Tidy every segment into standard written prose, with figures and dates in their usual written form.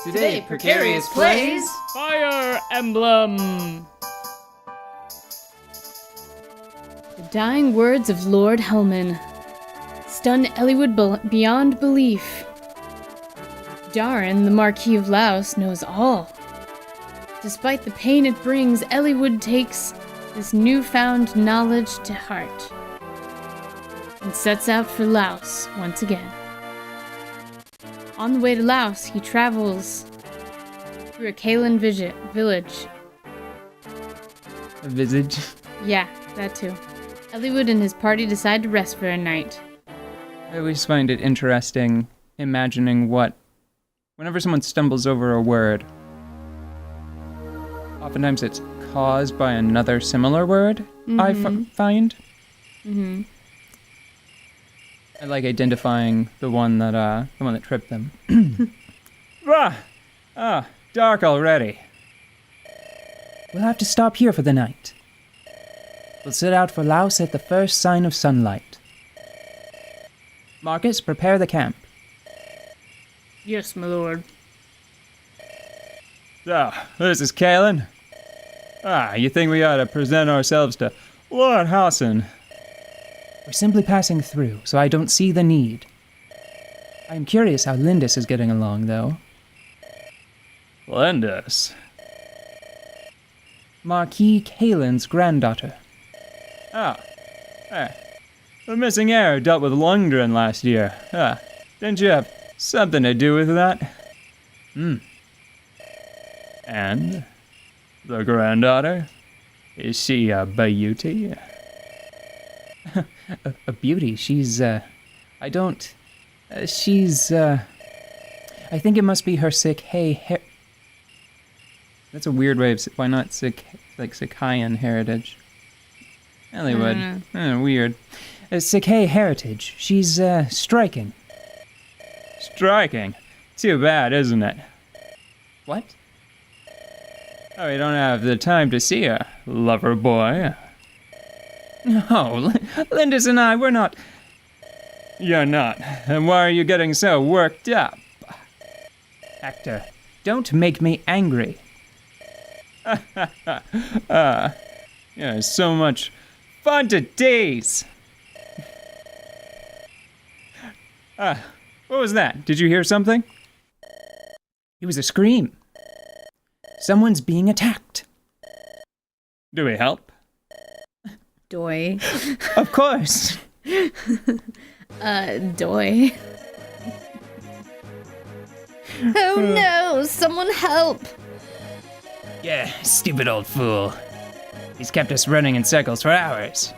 Today, Precarious plays Fire Emblem! The dying words of Lord Hellman stun Eliwood beyond belief. Darren, the Marquis of Laos, knows all. Despite the pain it brings, Eliwood takes this newfound knowledge to heart and sets out for Laos once again. On the way to Laos, he travels through a Kalan village. A visage. Yeah, that too. Eliwood and his party decide to rest for a night. I always find it interesting imagining whenever someone stumbles over a word, oftentimes it's caused by another similar word, I find. Mm-hmm. I like identifying the one that tripped them. Dark already. We'll have to stop here for the night. We'll set out for Laos at the first sign of sunlight. Marcus, prepare the camp. Yes, my lord. So, this is Kalan. You think we ought to present ourselves to Lord Hassan? We're simply passing through, so I don't see the need. I am curious how Lindis is getting along, though. Lindis? Marquis Kalan's granddaughter. The missing heir dealt with Lundgren last year. Didn't you have something to do with that? And the granddaughter? Is she a beauty? a beauty? She's, I think it must be her Sikh That's a weird way of, why not Sikhian heritage? Eliwood. Weird. Sikh heritage. She's, striking. Striking? Too bad, isn't it? What? Oh, you don't have the time to see her, lover boy. No, Lindis and I, we're not... You're not. And why are you getting so worked up? Hector, don't make me angry. Yeah, so much fun to tease. What was that? Did you hear something? It was a scream. Someone's being attacked. Do we help? Doy. Of course. Doy. Oh no, someone help! Yeah, stupid old fool. He's kept us running in circles for hours.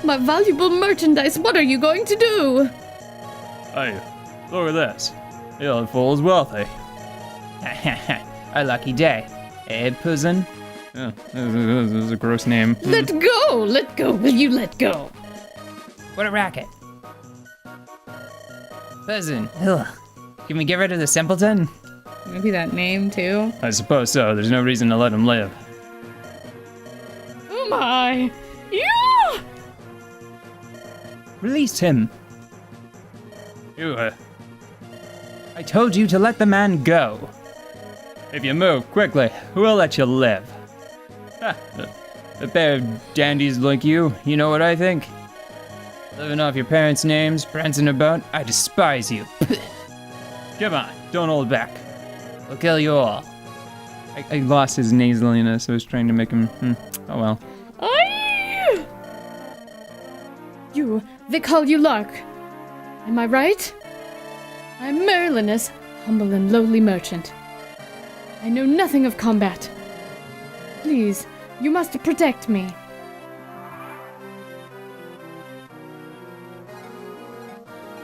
My valuable merchandise, what are you going to do? Hey, look at this. The old fool's wealthy. A lucky day. Eh, Puzzin? Oh, this is a gross name. Let go! Let go! Will you let go? What a racket. Puzzin. Ugh. Can we get rid of the simpleton? Maybe that name too? I suppose so. There's no reason to let him live. Oh my! Yeah! Release him. You, I told you to let the man go. If you move quickly, we'll let you live. A pair of dandies like you know what I think? Living off your parents' names, prancing about, I despise you. Come on, don't hold back. We'll kill you all. I lost his nasaliness, I was trying to make him, oh well. Aye! They call you Lark. Am I right? I'm Merlinus, humble and lowly merchant. I know nothing of combat. Please, you must protect me.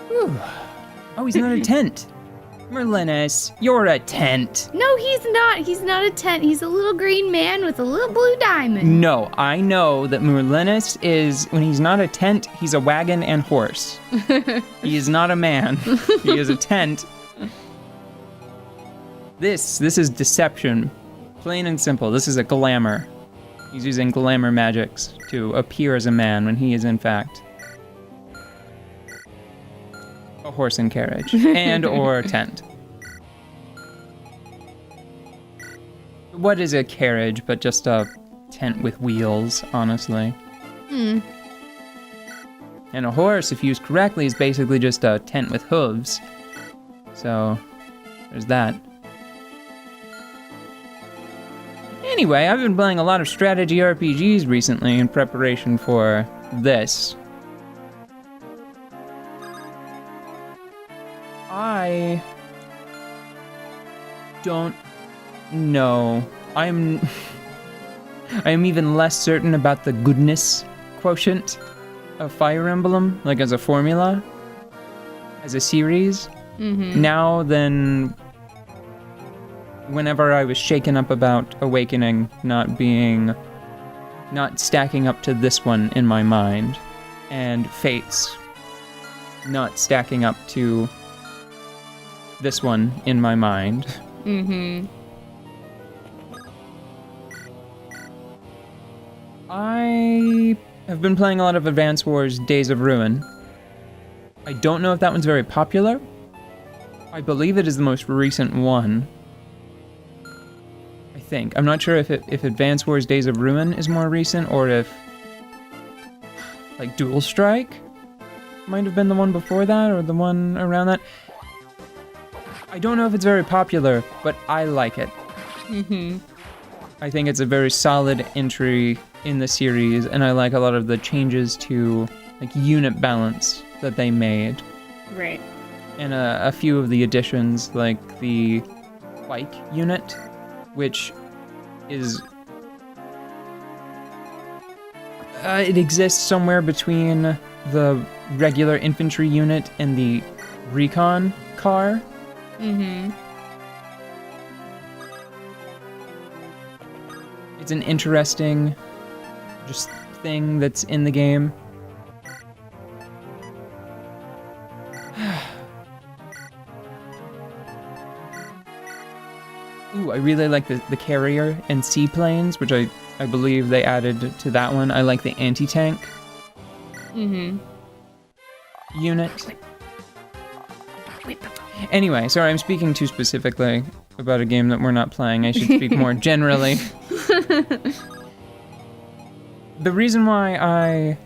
Whew. Oh, he's not a tent. Merlinus, you're a tent. No, he's not. He's not a tent. He's a little green man with a little blue diamond. No, I know that Merlinus is, when he's not a tent, he's a wagon and horse. He is not a man. He is a tent. This is deception. Plain and simple. This is a glamour. He's using glamour magics to appear as a man when he is in fact a horse and carriage and or tent. What is a carriage but just a tent with wheels, honestly? Hmm. And a horse, if used correctly, is basically just a tent with hooves. So, there's that. Anyway, I've been playing a lot of strategy RPGs recently in preparation for this. I don't know. I am even less certain about the goodness quotient of Fire Emblem, like as a formula, as a series, now than whenever I was shaken up about Awakening not stacking up to this one in my mind, and Fates not stacking up to this one in my mind. I have been playing a lot of Advance Wars Days of Ruin. I don't know if that one's very popular. I believe it is the most recent one. I think. I'm not sure if Advance Wars Days of Ruin is more recent, or if, like, Dual Strike might have been the one before that, or the one around that. I don't know if it's very popular, but I like it. I think it's a very solid entry in the series, and I like a lot of the changes to, like, unit balance that they made. Right. And a few of the additions, like the bike unit, which is... it exists somewhere between the regular infantry unit and the recon car. It's an interesting just thing that's in the game. Ooh, I really like the carrier and seaplanes, which I believe they added to that one. I like the anti-tank unit. Anyway, sorry, I'm speaking too specifically about a game that we're not playing. I should speak more generally. The reason why I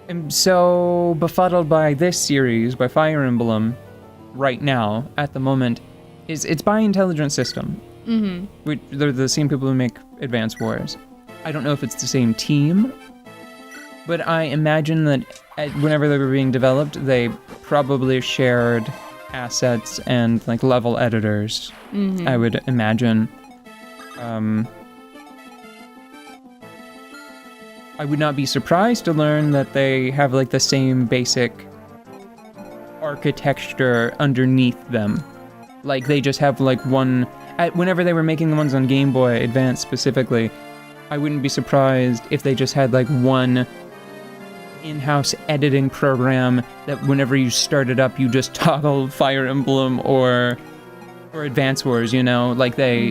am so befuddled by this series, by Fire Emblem, right now, at the moment, is it's by Intelligent System. They're the same people who make Advance Wars. I don't know if it's the same team, but I imagine that whenever they were being developed, they probably shared assets and, like, level editors, I would imagine. I would not be surprised to learn that they have, like, the same basic architecture underneath them. Like, they just have, like, one... whenever they were making the ones on Game Boy Advance specifically, I wouldn't be surprised if they just had, like, one in-house editing program that whenever you start it up, you just toggle Fire Emblem or Advance Wars, you know? Like, they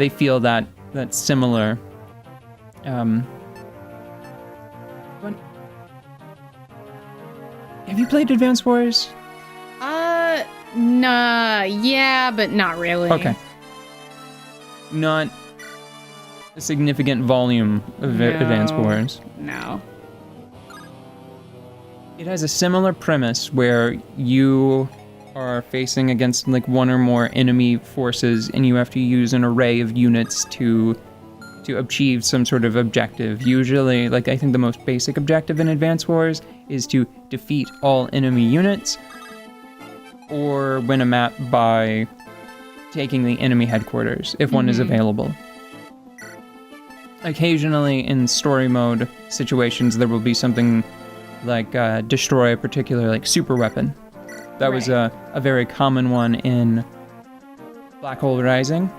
feel that similar. But have you played Advance Wars? Nah, yeah, but not really. Okay. Not a significant volume of Advance Wars. No. It has a similar premise where you are facing against, like, one or more enemy forces, and you have to use an array of units to achieve some sort of objective. Usually, like, I think the most basic objective in Advance Wars is to defeat all enemy units or win a map by taking the enemy headquarters, if one is available. Occasionally, in story mode situations, there will be something like destroy a particular, like, super weapon. That was a very common one in Black Hole Rising.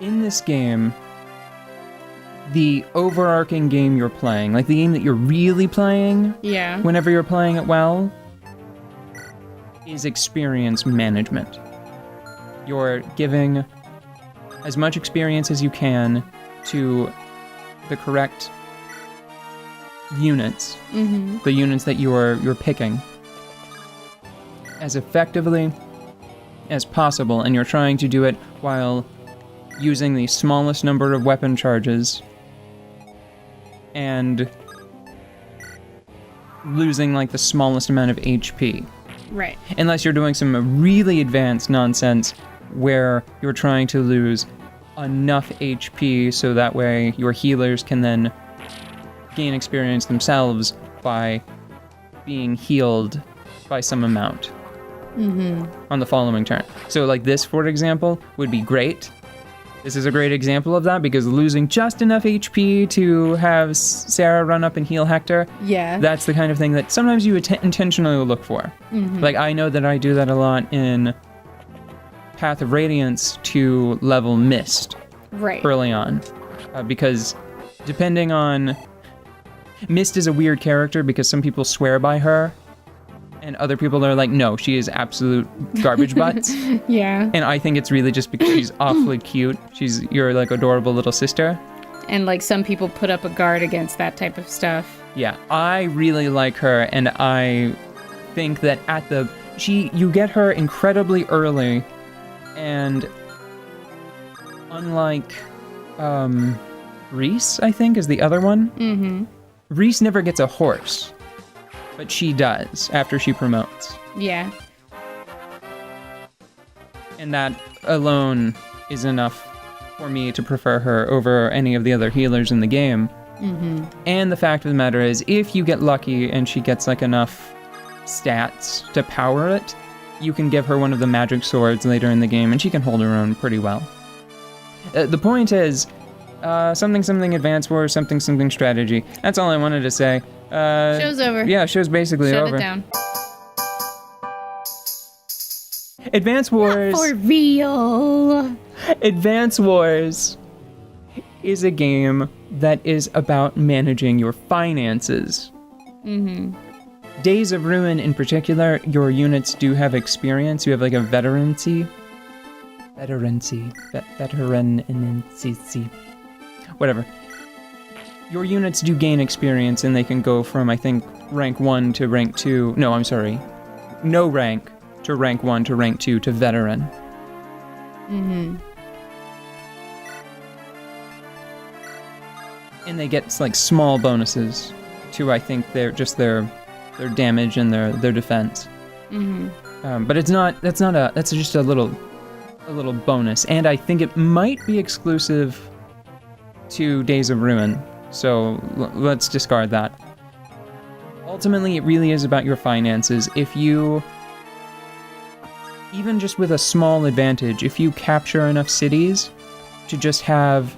In this game, the overarching game you're playing, like the game that you're really playing, whenever you're playing it well, is experience management. You're giving as much experience as you can to the correct units, the units that you're picking, as effectively as possible, and you're trying to do it while using the smallest number of weapon charges and losing like the smallest amount of HP. Right. Unless you're doing some really advanced nonsense where you're trying to lose enough HP so that way your healers can then gain experience themselves by being healed by some amount on the following turn. So like this, for example, would be great. This is a great example of that because losing just enough HP to have Sarah run up and heal Hector, that's the kind of thing that sometimes you intentionally look for. Like I know that I do that a lot in Path of Radiance to level Mist early on. Because depending on... Mist is a weird character because some people swear by her and other people are like, no, she is absolute garbage butts. And I think it's really just because she's awfully cute. She's your like adorable little sister. And like some people put up a guard against that type of stuff. Yeah, I really like her, and I think that you get her incredibly early, and unlike Reese, I think, is the other one. Reese never gets a horse. But she does after she promotes. Yeah. And that alone is enough for me to prefer her over any of the other healers in the game. And the fact of the matter is, if you get lucky and she gets like enough stats to power it, you can give her one of the magic swords later in the game and she can hold her own pretty well. The point is, something advance war, something strategy. That's all I wanted to say. Show's over. Yeah, show's basically Shut over. it down. Advance Wars. Not for real. Advance Wars is a game that is about managing your finances. Days of Ruin in particular, your units do have experience. You have like a veterancy. Whatever. Your units do gain experience, and they can go from, I think, rank 1 to rank 2. No, I'm sorry. No rank to rank 1 to rank 2 to veteran. And they get, like, small bonuses to, I think, their damage and their defense. But it's not, that's just a little bonus. And I think it might be exclusive to Days of Ruin. So let's discard that. Ultimately, it really is about your finances. If you, even just with a small advantage, if you capture enough cities to just have,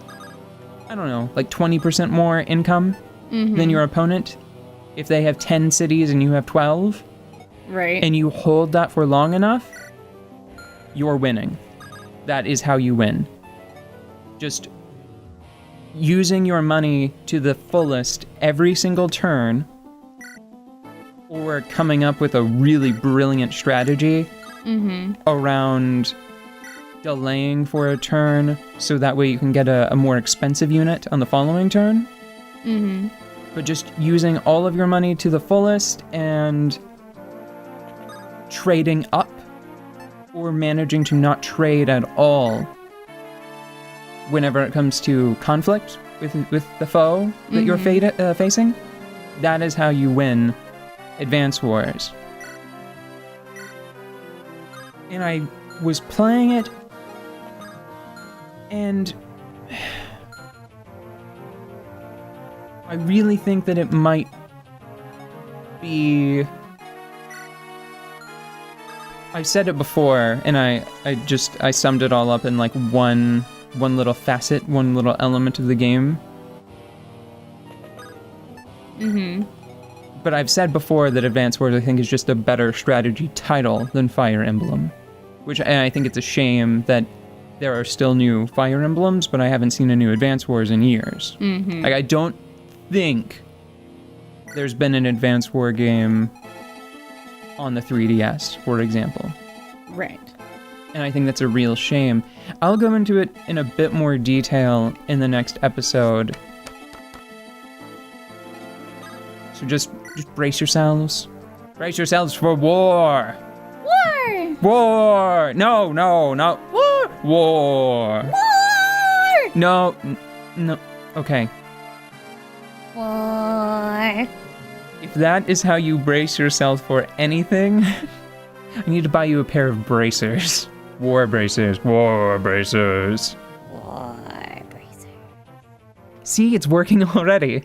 I don't know, like 20% more income than your opponent, if they have 10 cities and you have 12, and you hold that for long enough, you're winning. That is how you win. Just using your money to the fullest every single turn, or coming up with a really brilliant strategy around delaying for a turn so that way you can get a more expensive unit on the following turn. But just using all of your money to the fullest and trading up or managing to not trade at all whenever it comes to conflict with the foe that you're facing, that is how you win Advance Wars. And I was playing it, and I really think that it might be... I've said it before, and I summed it all up in like one little facet, one little element of the game. But I've said before that Advance Wars, I think, is just a better strategy title than Fire Emblem. And I think it's a shame that there are still new Fire Emblems, but I haven't seen a new Advance Wars in years. Like, I don't think there's been an Advance War game on the 3DS, for example. Right. And I think that's a real shame. I'll go into it in a bit more detail in the next episode. So just brace yourselves. Brace yourselves for war. War! War. No. War. War. War! No. No. Okay. War! If that is how you brace yourself for anything, I need to buy you a pair of bracers. War bracers. War bracers. War bracer. See, it's working already.